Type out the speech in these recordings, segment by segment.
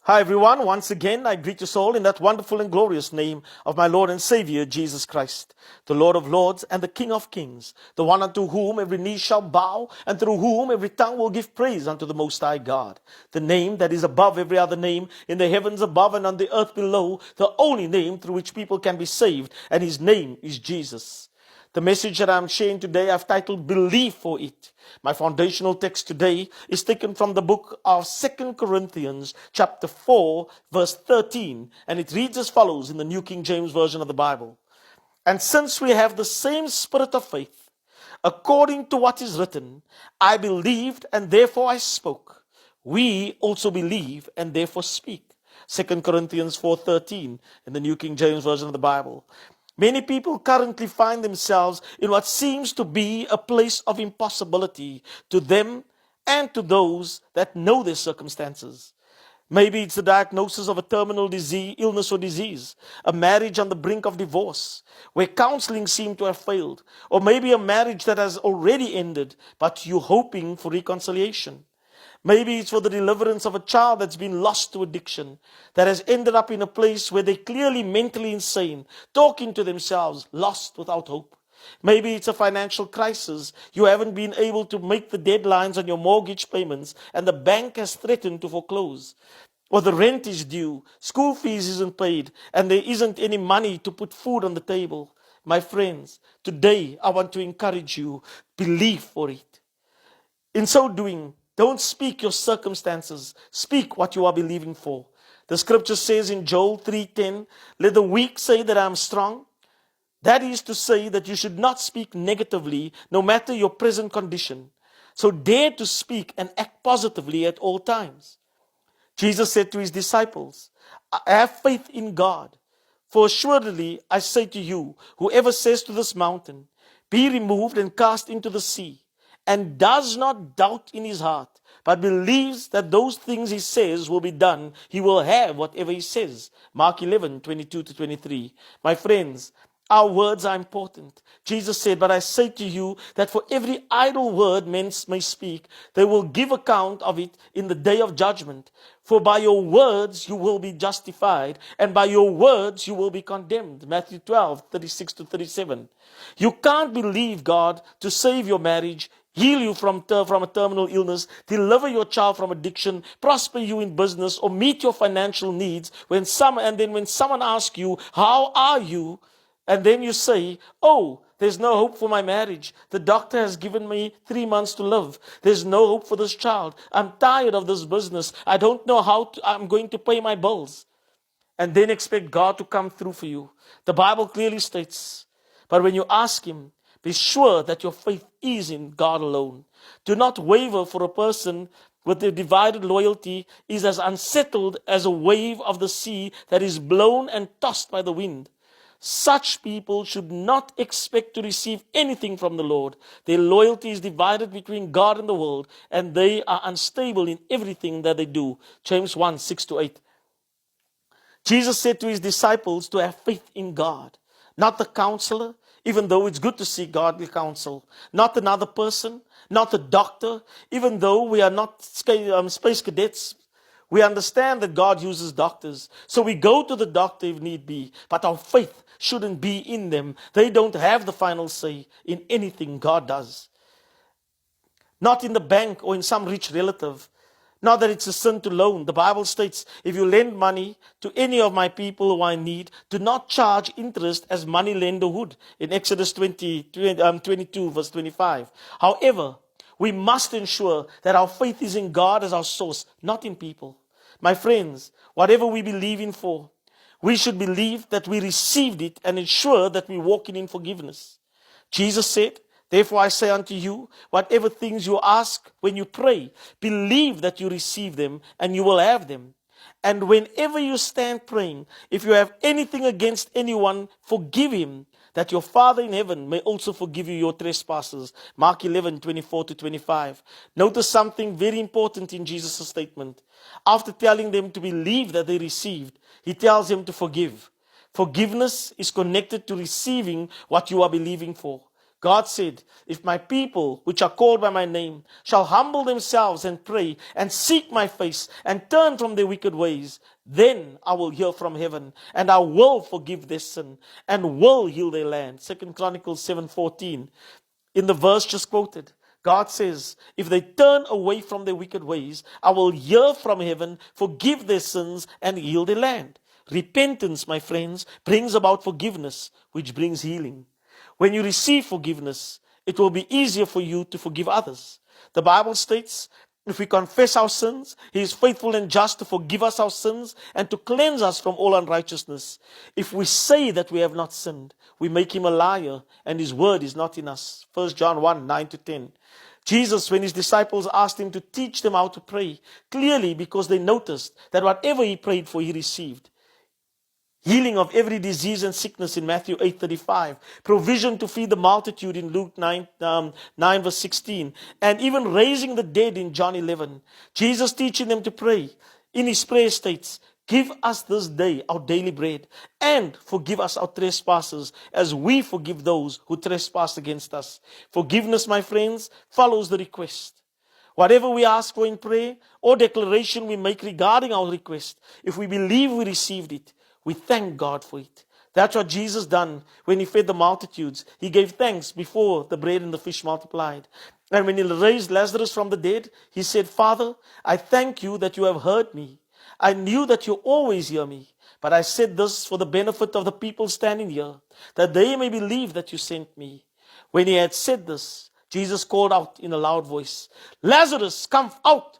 Hi everyone, once again I greet you all in that wonderful and glorious name of my Lord and Savior Jesus Christ, the Lord of Lords and the King of Kings, the one unto whom every knee shall bow and through whom every tongue will give praise unto the Most High God, the name that is above every other name, in the heavens above and on the earth below, the only name through which people can be saved, and his name is Jesus. The message that I'm sharing today, I've titled Believe for It. My foundational text today is taken from the book of 2 Corinthians chapter 4, verse 13. And it reads as follows in the New King James Version of the Bible. And since we have the same spirit of faith, according to what is written, I believed and therefore I spoke. We also believe and therefore speak. 2 Corinthians 4:13 in the New King James Version of the Bible. Many people currently find themselves in what seems to be a place of impossibility to them and to those that know their circumstances. Maybe it's the diagnosis of a terminal disease, illness or disease, a marriage on the brink of divorce, where counseling seemed to have failed, or maybe a marriage that has already ended, but you're hoping for reconciliation. Maybe it's for the deliverance of a child that's been lost to addiction, that has ended up in a place where they're clearly mentally insane, talking to themselves, lost without hope. Maybe it's a financial crisis. You haven't been able to make the deadlines on your mortgage payments, and the bank has threatened to foreclose. Or the rent is due, school fees isn't paid, and there isn't any money to put food on the table. My friends, today I want to encourage you, believe for it. In so doing, don't speak your circumstances. Speak what you are believing for. The scripture says in Joel 3:10, let the weak say that I am strong. That is to say that you should not speak negatively no matter your present condition. So dare to speak and act positively at all times. Jesus said to his disciples, have faith in God. For assuredly I say to you, whoever says to this mountain, be removed and cast into the sea, and does not doubt in his heart, but believes that those things he says will be done, he will have whatever he says. Mark 11:22-23. My friends, our words are important. Jesus said, but I say to you that for every idle word men may speak, they will give account of it in the day of judgment. For by your words you will be justified, and by your words you will be condemned. Matthew 12:36-37. You can't believe God to save your marriage, heal you from a terminal illness, deliver your child from addiction, prosper you in business, or meet your financial needs when someone asks you, how are you? And then you say, oh, there's no hope for my marriage. The doctor has given me 3 months to live. There's no hope for this child. I'm tired of this business. I don't know how I'm going to pay my bills. And then expect God to come through for you. The Bible clearly states, but when you ask him, be sure that your faith is in God alone. Do not waver, for a person with a divided loyalty is as unsettled as a wave of the sea that is blown and tossed by the wind. Such people should not expect to receive anything from the Lord. Their loyalty is divided between God and the world, and they are unstable in everything that they do. James 1:6-8. Jesus said to his disciples to have faith in God, not the counselor, even though it's good to seek godly counsel, not another person, not the doctor, even though we are not space cadets. We understand that God uses doctors, so we go to the doctor if need be, but our faith shouldn't be in them. They don't have the final say in anything God does. Not in the bank or in some rich relative. Not that it's a sin to loan. The Bible states, if you lend money to any of my people who are in need, do not charge interest as money lender would, in Exodus 22, verse 25. However, we must ensure that our faith is in God as our source, not in people. My friends, whatever we believe in for, we should believe that we received it and ensure that we walk in forgiveness. Jesus said, therefore I say unto you, whatever things you ask when you pray, believe that you receive them and you will have them. And whenever you stand praying, if you have anything against anyone, forgive him, that your Father in heaven may also forgive you your trespasses. Mark 11:24-25. Notice something very important in Jesus' statement. After telling them to believe that they received, he tells them to forgive. Forgiveness is connected to receiving what you are believing for. God said, if my people, which are called by my name, shall humble themselves and pray and seek my face and turn from their wicked ways, then I will hear from heaven and I will forgive their sin and will heal their land. 2 Chronicles 7:14. In the verse just quoted, God says, if they turn away from their wicked ways, I will hear from heaven, forgive their sins, and heal their land. Repentance, my friends, brings about forgiveness, which brings healing. When you receive forgiveness, it will be easier for you to forgive others. The Bible states, if we confess our sins, He is faithful and just to forgive us our sins and to cleanse us from all unrighteousness. If we say that we have not sinned, we make Him a liar and His word is not in us. 1 John 1:9-10. Jesus, when His disciples asked Him to teach them how to pray, clearly because they noticed that whatever He prayed for, He received. Healing of every disease and sickness in Matthew 8:35. Provision to feed the multitude in Luke 9:16. And even raising the dead in John 11. Jesus teaching them to pray. In His prayer states, give us this day our daily bread and forgive us our trespasses as we forgive those who trespass against us. Forgiveness, my friends, follows the request. Whatever we ask for in prayer or declaration we make regarding our request, if we believe we received it, we thank God for it. That's what Jesus done when He fed the multitudes. He gave thanks before the bread and the fish multiplied. And when He raised Lazarus from the dead, He said, Father, I thank you that you have heard me. I knew that you always hear me. But I said this for the benefit of the people standing here, that they may believe that you sent me. When He had said this, Jesus called out in a loud voice, Lazarus, come out.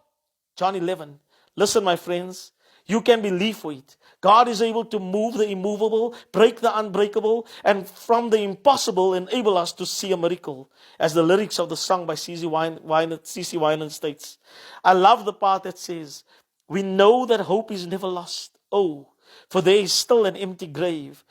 John 11. Listen, my friends, you can believe for it. God is able to move the immovable, break the unbreakable, and from the impossible enable us to see a miracle. As the lyrics of the song by C.C. Wineland states. I love the part that says, we know that hope is never lost. Oh, for there is still an empty grave.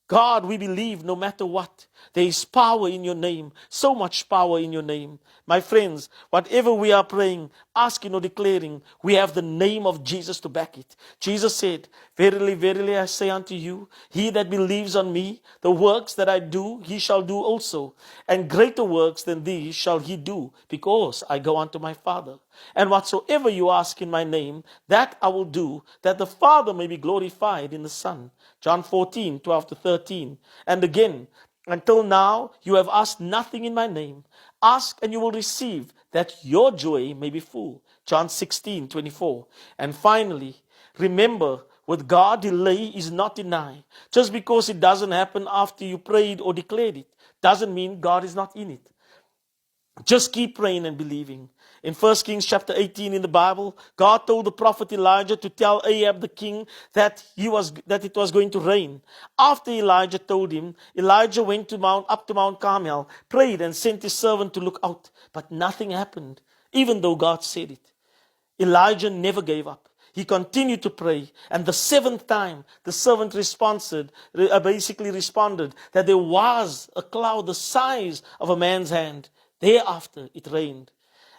God, we believe no matter what, there is power in your name, so much power in your name. My friends, whatever we are praying, asking or declaring, we have the name of Jesus to back it. Jesus said, verily, verily, I say unto you, he that believes on me, the works that I do, he shall do also. And greater works than these shall he do, because I go unto my Father. And whatsoever you ask in my name, that I will do, that the Father may be glorified in the Son. John 14:12-13. And again, until now you have asked nothing in my name. Ask and you will receive, that your joy may be full. John 16:24. And finally, remember, with God, delay is not denied. Just because it doesn't happen after you prayed or declared it, doesn't mean God is not in it. Just keep praying and believing. In 1 Kings chapter 18 in the Bible, God told the prophet Elijah to tell Ahab the king that it was going to rain. After Elijah told him, Elijah went up to Mount Carmel, prayed and sent his servant to look out. But nothing happened, even though God said it. Elijah never gave up. He continued to pray. And the seventh time, the servant responded that there was a cloud the size of a man's hand. Thereafter, it rained.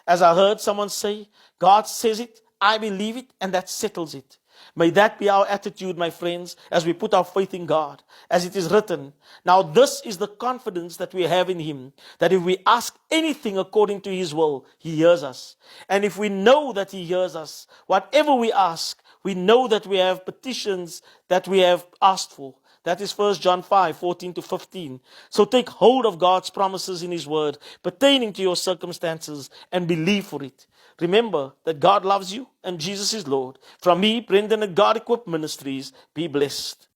As I heard someone say, God says it, I believe it, and that settles it. May that be our attitude, my friends, as we put our faith in God. As it is written, now this is the confidence that we have in Him, that if we ask anything according to His will, He hears us. And if we know that He hears us, whatever we ask, we know that we have petitions that we have asked for. That is 1 John 5:14-15. So take hold of God's promises in His word pertaining to your circumstances and believe for it. Remember that God loves you and Jesus is Lord. From me, Brendan at God Equipped Ministries, be blessed.